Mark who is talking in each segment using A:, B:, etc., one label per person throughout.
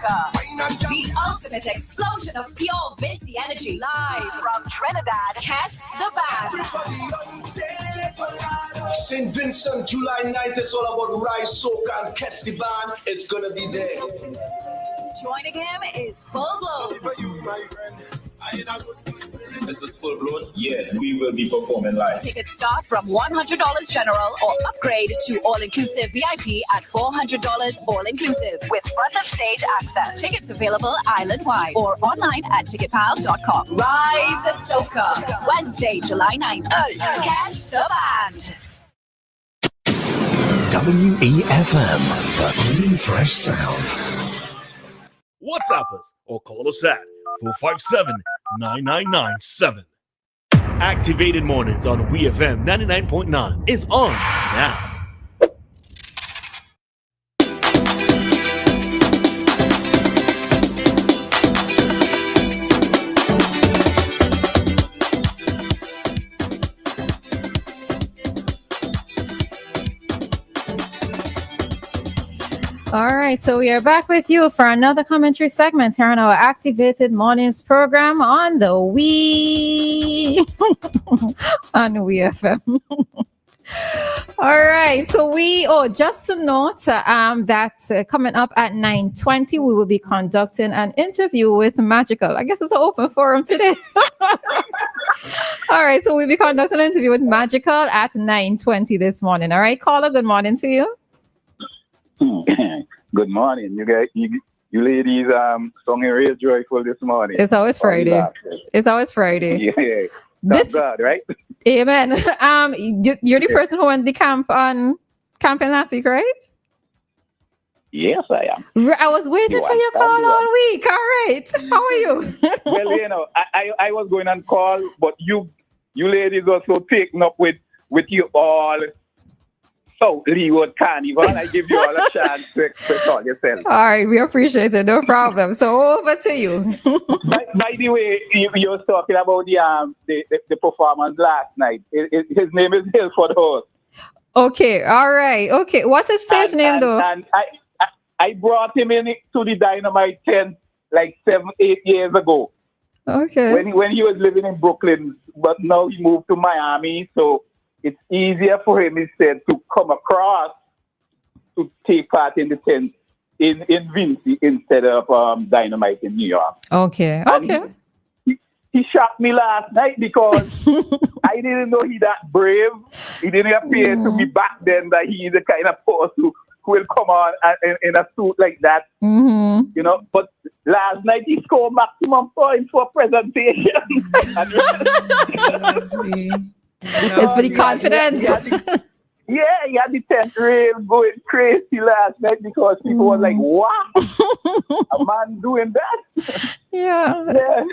A: Soca. The ultimate explosion of pure Vincy energy. Live from Trinidad, Kes the band.
B: St. Vincent, July 9th, it's all about Rise, Soca, and Kes the band. It's gonna be there.
A: Joining him is Full Blown.
C: This is Full Blown. Yeah, we will be performing live.
A: Tickets start from $100 general or upgrade to all-inclusive VIP at $400 all-inclusive with front of stage access. Tickets available island-wide or online at ticketpal.com. Rise Soca, Wednesday, July 9th. Kes the band.
D: WEFM, the clean, fresh sound.
E: WhatsApp us or call us at 457-9997. Activated Mornings on WEFM 99.9 is on now.
F: All right, so we are back with you for another commentary segment here on our Activated Mornings program on the on WEFM. All right, so just to note that coming up at 9:20, we will be conducting an interview with Magical. I guess it's an open forum today. All right, so we'll be conducting an interview with Magical at 9:20 this morning. All right, caller, good morning to you.
G: Good morning, you guys. You ladies, song real joyful this morning.
F: It's always Friday. It's always Friday.
G: Yeah, that's God, right?
F: Amen. You're the person who went the camping last week, right?
G: Yes, I am.
F: I was waiting for your call all week. All right. How are you?
G: Well, I was going on call, but you ladies also taken up with you all. So, Leeward Carnival, I give you all a chance to express all yourself.
F: All right, we appreciate it. No problem. So, over to you.
G: by the way, you were talking about the performance last night. His name is Hilford Horse.
F: Okay, all right. Okay, what's his stage name, though?
G: And I brought him in to the Dynamite tent like 7-8 years ago.
F: Okay.
G: When he was living in Brooklyn, but now he moved to Miami, so it's easier for him instead to come across to take part in the tent in Vincy instead of Dynamite in New York.
F: Okay.
G: And he shocked me last night because I didn't know he that brave. He didn't appear to me back then that he is the kind of person who will come on in a suit like that.
F: Mm-hmm.
G: But last night he scored maximum points for presentation.
F: It's for the confidence.
G: He had the tent rave going crazy last night because people were like, wow, a man doing that?
F: Yeah.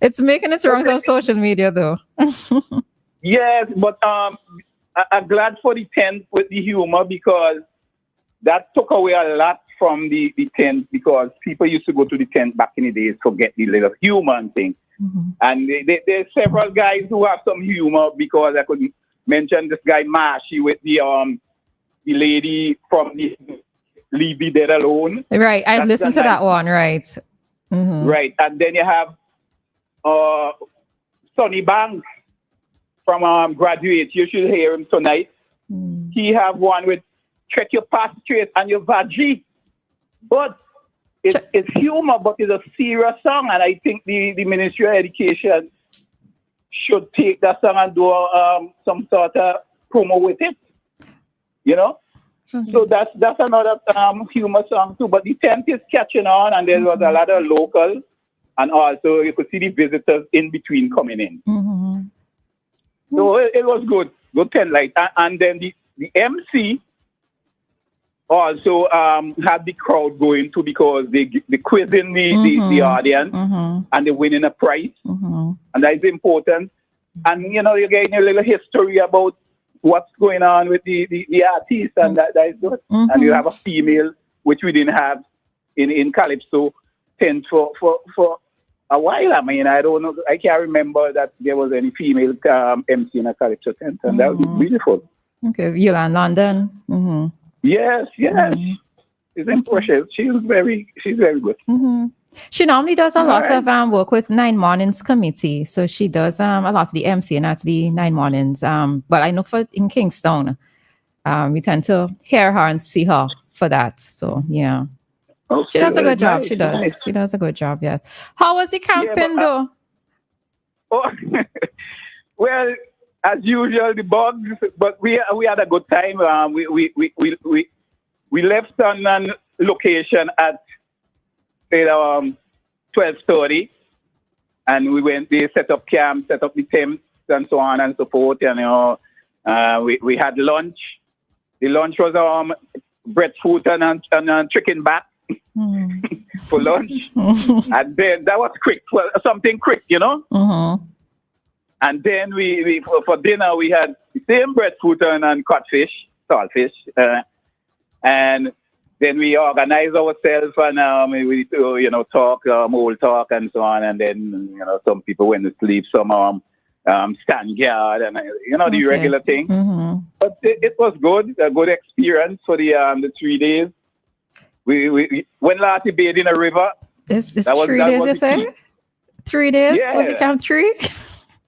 F: It's making its rounds on social media, though.
G: Yes, but I'm glad for the tent with the humor because that took away a lot from the tent because people used to go to the tent back in the days to get the little humor and thing. Mm-hmm. And there's several guys who have some humor because I could mention this guy Marshy with the lady from the Leave the Dead Alone.
F: Right, I listened to that one, right. Mm-hmm.
G: Right, and then you have Sonny Banks from Graduate. You should hear him tonight. Mm. He have one with Check Your Pass Straight and Your Vaggie. But it's humor, but it's a serious song, and I think the Ministry of Education should take that song and do some sort of promo with it. Mm-hmm. So that's another humor song too. But the tent is catching on, and there was a lot of local, and also you could see the visitors in between coming in. Mm-hmm. So it was good tent light, and then the MC also had the crowd going too because they quizzing the audience and they're winning a prize, and that is important. And you're getting a little history about what's going on with the artist, and that is good. And you have a female, which we didn't have in Calypso tent for a while. I mean, I don't know, I can't remember that there was any female MC in a Calypso tent, and that was beautiful.
F: Okay, you're in London. Mm-hmm.
G: Yes. She's impressive. She's very good.
F: Mm-hmm. She normally does a lot
G: Right.
F: of work with 9 Mornings Committee. So she does a lot of the MC and at the 9 Mornings. But I know for in Kingston, we tend to hear her and see her for that. So yeah.
G: Okay,
F: She does a good job.
G: nice,
F: She does.
G: nice.
F: She does a good job, yeah. How was the camping though?
G: Oh, well, as usual, the bugs, but we had a good time. We left on a location at 12:30, and we went there, set up camp, set up the tents, and so on and so forth. And we had lunch. The lunch was breadfruit and chicken back for lunch, and then that was quick, well, something quick,
F: Mm-hmm.
G: And then we for dinner we had the same breadfruit and codfish, saltfish, and then we organized ourselves and we talk, old talk and so on, and then some people went to sleep, some stand guard and the regular thing.
F: Mm-hmm.
G: But it was good, a good experience for the 3 days. We went last to bathe in a river.
F: It's 3 days, you say? 3 days?
G: Yeah.
F: Was it camp 3?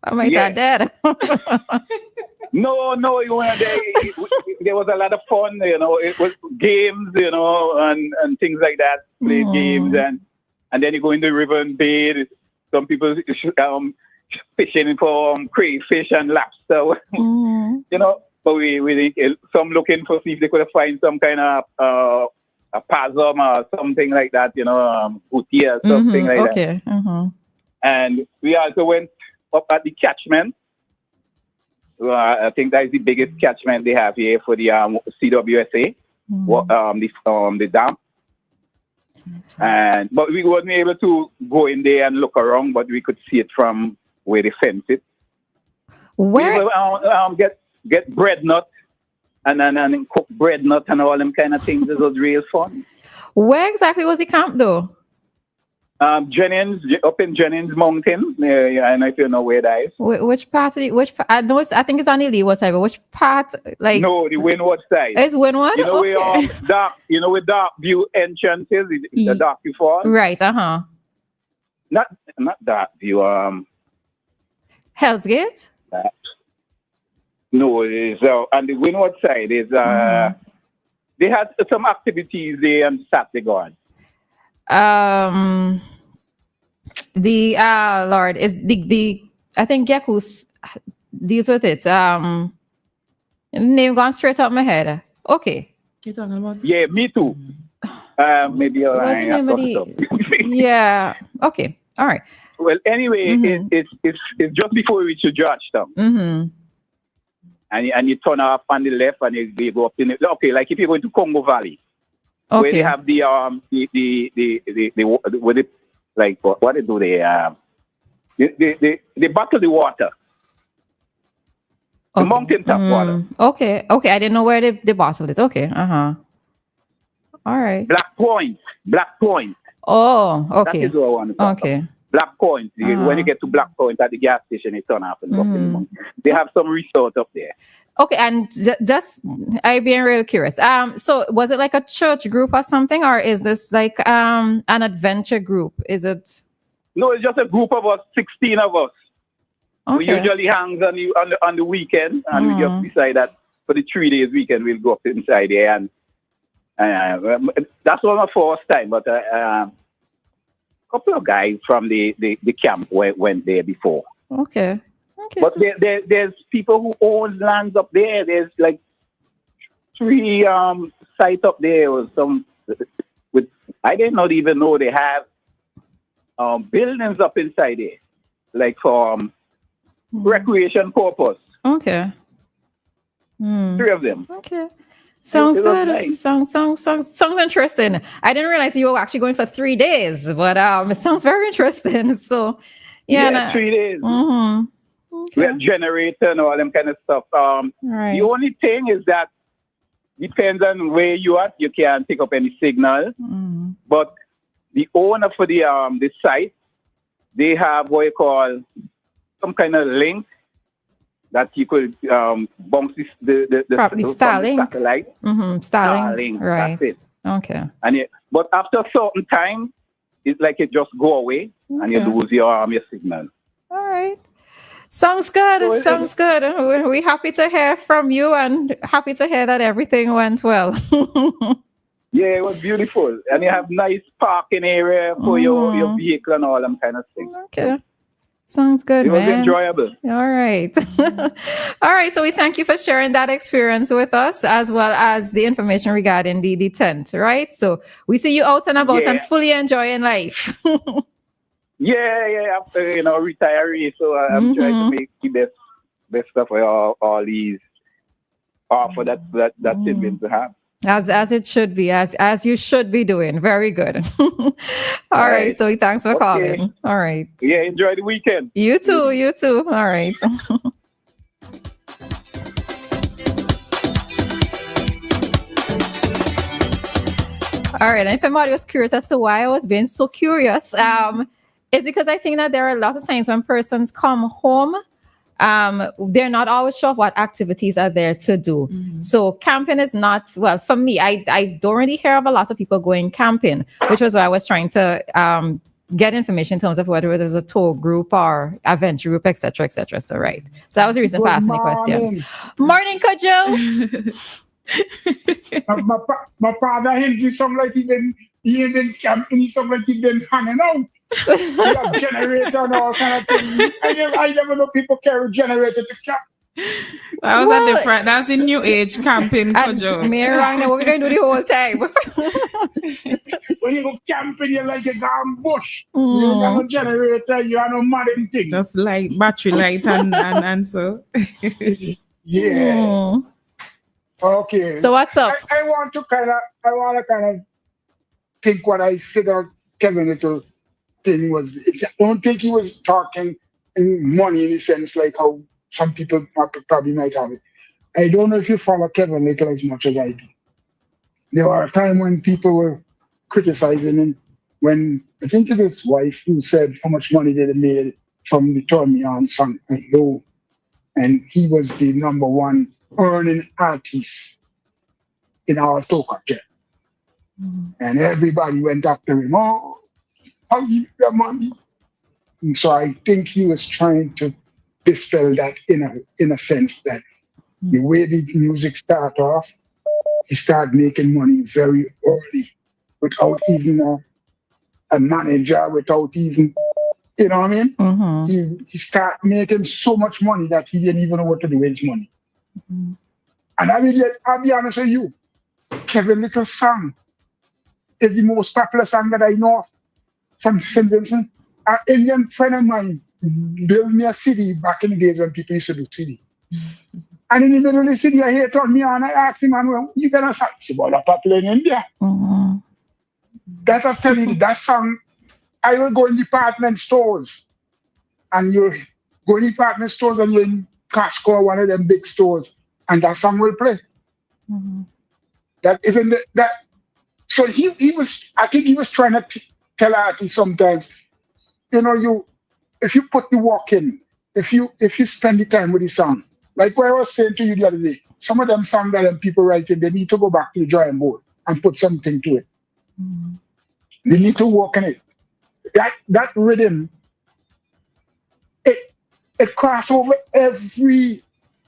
F: I might
G: Yeah.
F: have dead.
G: No, there was a lot of fun, it was games, and things like that, play games, and then you go in the river and bathe. Some people fishing for crayfish and lobster, but we some looking for see if they could find some kind of a possum or something like that, booty or something like that.
F: Okay. Mm-hmm.
G: And we also went up at the catchment. I think that is the biggest catchment they have here for the CWSA, the dam. But we weren't able to go in there and look around, but we could see it from where they fence it.
F: Where?
G: We will, get bread nut and cook bread nut and all them kind of things. It was real fun.
F: Where exactly was the camp though?
G: Jennings, up in Jennings Mountain. I don't know if you know where that is.
F: Which part? I know I think it's on the Leeward side, but which part? Like
G: no, the Windward side.
F: It's Windward. Okay.
G: Where Dark View entrance is. The Dark View Fall.
F: Right.
G: Not Dark View.
F: Hell's Gate.
G: No, it is on the Windward side. Is they had some activities there on Saturday gone.
F: The Lord is the I think Yakus deals with it. Name gone straight up my head. Okay.
H: You're talking about?
G: Yeah, me too. Maybe
F: What's the name of the... Yeah. Okay. All right.
G: Well, anyway, it's just before we reach to Georgetown.
F: Mm-hmm.
G: And you turn off on the left and you go up in it. Okay, like if you're going to Congo Valley.
F: Okay.
G: Where they have the like what they do they bottle the water. The mountaintop water.
F: Okay. I didn't know where they bottled it. Okay. All right.
G: Black Point.
F: Oh, okay.
G: That is what I want to talk about. Black Point. When you get to Black Point at the gas station, you turn off and go up in the mountain. They have some resort up there.
F: Okay, and just I'm being real curious. So was it like a church group or something, or is this like an adventure group? Is it?
G: No, it's just a group of us, 16 of us.
F: Okay.
G: We usually hang on the weekend, and we just decide that for the 3 days weekend we'll go up inside there, and that's one of our first time. But a couple of guys from the camp went there before.
F: Okay.
G: But there's people who own lands up there. There's like 3 sites up there or some with I did not even know they have buildings up inside there, like for recreation purpose.
F: Okay.
G: 3 of them.
F: Okay. Sounds good.
G: Nice.
F: Sounds interesting. I didn't realize you were actually going for 3 days, but it sounds very interesting. So yeah,
G: 3 days.
F: Mm-hmm. Okay.
G: We have generator and all them kind of stuff.
F: Right.
G: The only thing is that depends on where you are. You can't pick up any signal. But the owner for the site, they have what you call some kind of link that you could bounce the
F: Probably Starlink.
G: satellite.
F: Starlink. Right.
G: That's it.
F: Okay.
G: But after a certain time, it's like it just go away and you lose your signal.
F: All right. Sounds good. Sounds good. We're happy to hear from you and happy to hear that everything went well.
G: Yeah, it was beautiful. And you have nice parking area for your vehicle and all them kind of things.
F: Okay. Sounds good, man.
G: It was enjoyable.
F: All right. All right. So we thank you for sharing that experience with us as well as the information regarding the tent, right? So we see you out and about and fully enjoying life.
G: Yeah. After, retiree, so I'm trying to make the best of all these offer that siblings have.
F: As it should be, as you should be doing. Very good. All right. So thanks for calling. All right.
G: Yeah, enjoy the weekend.
F: You too. All right. All right. And if somebody was curious as to why I was being so curious, it's because I think that there are a lot of times when persons come home, they're not always sure what activities are there to do. So camping is not, well, for me, I don't really hear of a lot of people going camping, which was why I was trying to get information in terms of whether it was a tour group or adventure group, etc. So right. So that was the reason for asking the question. Morning, Kojo.
H: my father, he sound like he been camping, he sound like he been hanging out. You have generator and all kind of things. I never know people carry generator to camp.
I: That was a different. That's in New Age camping, Kojo.
F: Me around there, what we going to do the whole time?
H: When you go camping, you're like a damn bush. You have no generator, you have no modern thing.
I: Just like battery light and so.
H: Yeah. Okay.
F: So what's up?
H: I want to kind of think what I said on Kevin Lyttle thing was. I don't think he was talking in money in the sense like how some people probably might have it. I don't know if you follow Kevin Lyttle as much as I do. There were a time when people were criticizing him when I think it was his wife who said how much money they made from the Turn Me On song and Low, and he was the number one earning artist in our soca jet. And everybody went after him. Oh, I'll give you your money. And so I think he was trying to dispel that in a sense that the way the music started off, he started making money very early without even a manager, without even, you know what I mean?
F: Mm-hmm.
H: He started making so much money that he didn't even know what to do with his money.
F: Mm-hmm. And
H: I'll be honest with you, Kevin Lyttle's song is the most popular song that I know of from St. Vincent. An Indian friend of mine built me a CD back in the days when people used to do CD. And in the middle of the CD, I hear Turn Me On. I asked him, well, you gonna sing? He said, well, I'm popular in India.
F: Mm-hmm.
H: That's what I'm telling you, that song, I will go in department stores. And you go in department stores and you're in Costco or one of them big stores, and that song will play.
F: Mm-hmm.
H: That isn't that. So he was, I think he was trying to tell artists sometimes, if you put the work in, if you spend the time with the song, like what I was saying to you the other day, some of them songs that people writing, they need to go back to the drawing board and put something to it.
F: Mm-hmm.
H: They need to work on it. That rhythm, it crossed over every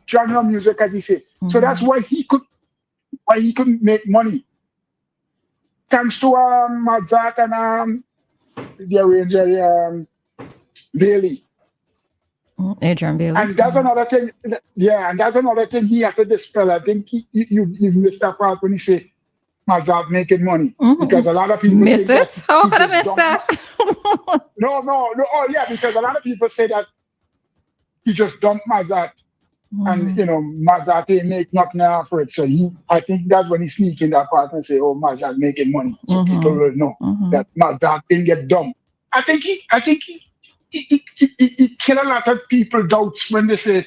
H: genre of music, as he said. Mm-hmm. So that's why he could make money. Thanks to Mozart and the arranger Bailey.
F: Adrian Bailey.
H: And that's another thing. Yeah, and that's another thing he had to dispel. I think you missed that part when he said Mozart making money.
F: Mm-hmm.
H: Because a lot of people
F: miss it. How could I miss that?
H: No. Oh yeah, because a lot of people say that he just dumped Mozart.
F: Mm-hmm.
H: And Mozart ain't make nothing for it. So I think that's when he sneak in that part and say, "Oh, Mozart making money," so people will know that Mozart didn't get dumped. I think he killed a lot of people doubts when they say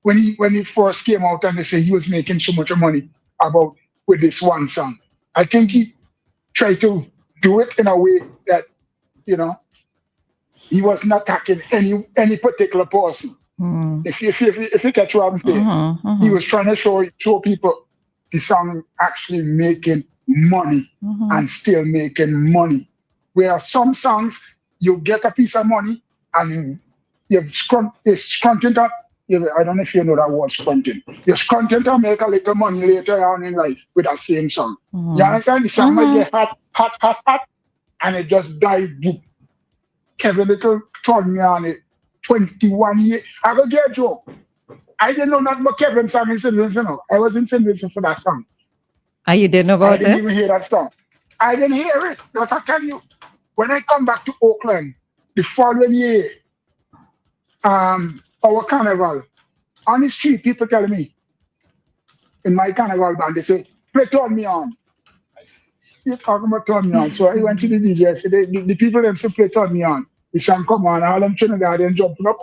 H: when he first came out and they say he was making so much money with this one song. I think he tried to do it in a way that he was not attacking any particular person.
F: Mm.
H: If you catch what I'm saying, he was trying to show people the song actually making money and still making money. Where some songs, you get a piece of money and you're scrunting up. I don't know if you know that word, scrunting. You're scrunting to make a little money later on in life with that same song. You understand? The song might get hot, and it just died deep. Kevin Lyttle told me on it 21 years. I go get a joke. I didn't know nothing about Kevin's song in St. Vincent. I was in St. Vincent for that song.
F: You didn't know about it?
H: I didn't even hear that song. I didn't hear it. Because I tell you, when I come back to Oakland the following year, our carnival, on the street, people tell me, in my carnival band, they say, play Turn Me On. You're talking about Turn Me On. So I went to the DJ, I said, the people them say, play Turn Me On. The song come on, all them Trinidadian jumping up.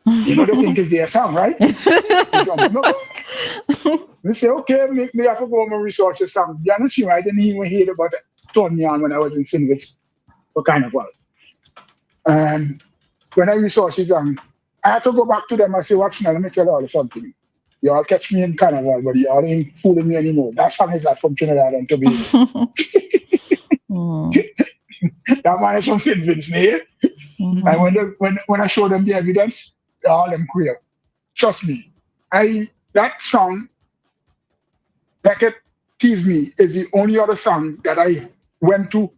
H: You know, they think it's their song, right? They jumping up. They say, okay, me have to go home and research the song. You understand? I didn't even hear about it. Turn Me On when I was in St. Vincent for carnival. And when I researched the song, I had to go back to them and say, watch now, let me tell you all something. You all catch me in carnival, but you all ain't fooling me anymore. That song is not from Trinidad and Tobago. That man is from St. Vincent, eh? And when I show them the evidence, they're all them queer. Trust me. That song, Beckett Tease Me, is the only other song that I went to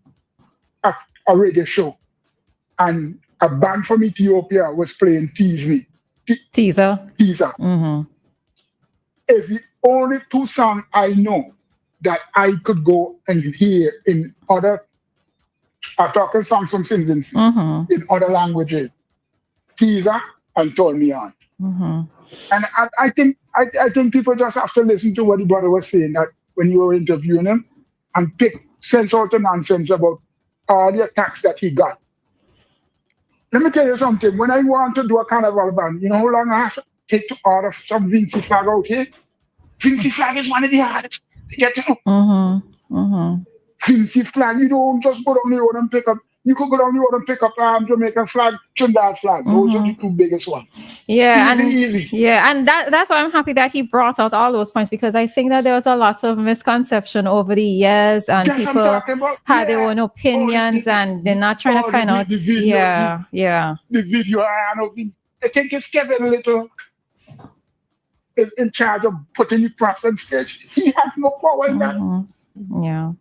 H: a reggae show. And a band from Ethiopia was playing Tease Me.
F: Teaser.
H: It's the only two songs I know that I could go and hear in other talking songs from St. Vincent in other languages. Teaser and Turn Me On. And I think people just have to listen to what the brother was saying, that when you were interviewing him, and pick sense out of nonsense about all the attacks that he got. Let me tell you something. When I want to do a carnival band, you know how long I have to take to order some Vinci flag out here? Vinci flag is one of the hardest to get to know. Vinci flag, you don't just go down the road and pick up. You could go down the road and pick up Jamaican flag, Trinidad flag. Those are the two biggest ones.
F: Yeah,
H: easy.
F: Yeah, and that's why I'm happy that he brought out all those points, because I think that there was a lot of misconception over the years, and people had their own opinions, and they're not trying to find out. The
H: video, I think it's Kevin Lyttle is in charge of putting the props on stage. He has no power in that.
F: Yeah.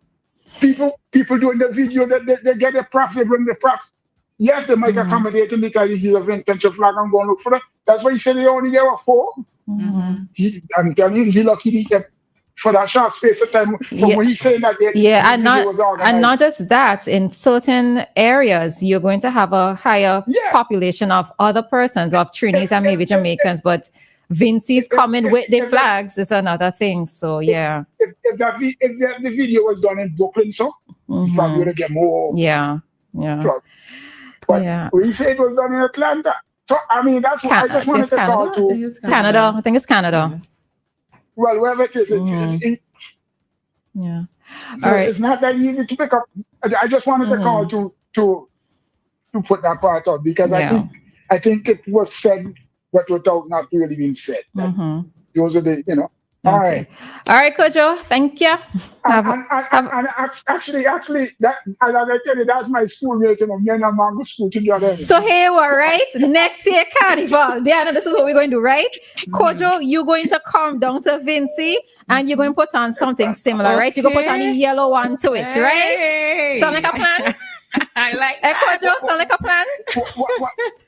H: People doing the video, they get the props, they bring the props. Yes, they might accommodate him because he's a vintage flag and go and look for them. That's why he said he only gave a 4. I'm telling you, he lucky he kept for that short space of time. From when he said that,
F: and not just that, in certain areas, you're going to have a higher population of other persons, of Trinis and maybe Jamaicans, but Vinci's coming with the flags is another thing. So yeah.
H: If the video was done in Brooklyn, so it's probably gonna get more. But we say it was done in Atlanta. So I mean, that's what I just wanted to call to
F: Canada. I think it's Canada.
H: Well, wherever it is, So
F: all right.
H: It's not that easy to pick up. I just wanted to call to put that part out, because I think it was said, but without not really being said. Those are the, All right,
F: Kojo, thank you.
H: Actually, that, as I tell you, that's my schoolmate, me and I'm going to school together.
F: So here we're right. Next year, Carnival. Dianna, this is what we're going to do, right? Kojo, you're going to come down to Vinci and you're going to put on something similar, right? You're going to put on the yellow one to it, right? Sound like a plan?
I: I like that.
F: Kojo, sound like a plan?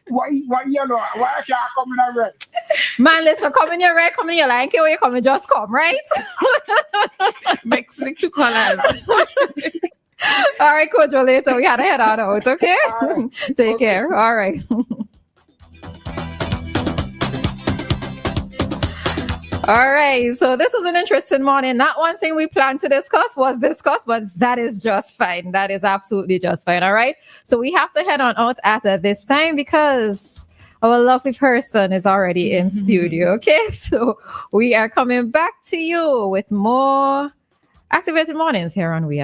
H: Why yellow? Why I can't come in a red?
F: Man, listen, come in your red, come in your line, where you come and just come, right?
I: Mixing two colors.
F: All right, Kojo, later. We got to head on out, okay? Right. Take care. All right. All right, so this was an interesting morning. Not one thing we planned to discuss was discussed, but that is just fine. That is absolutely just fine. All right, so we have to head on out at this time because our lovely person is already in studio. Okay, so we are coming back to you with more Activated Mornings here on WEFM.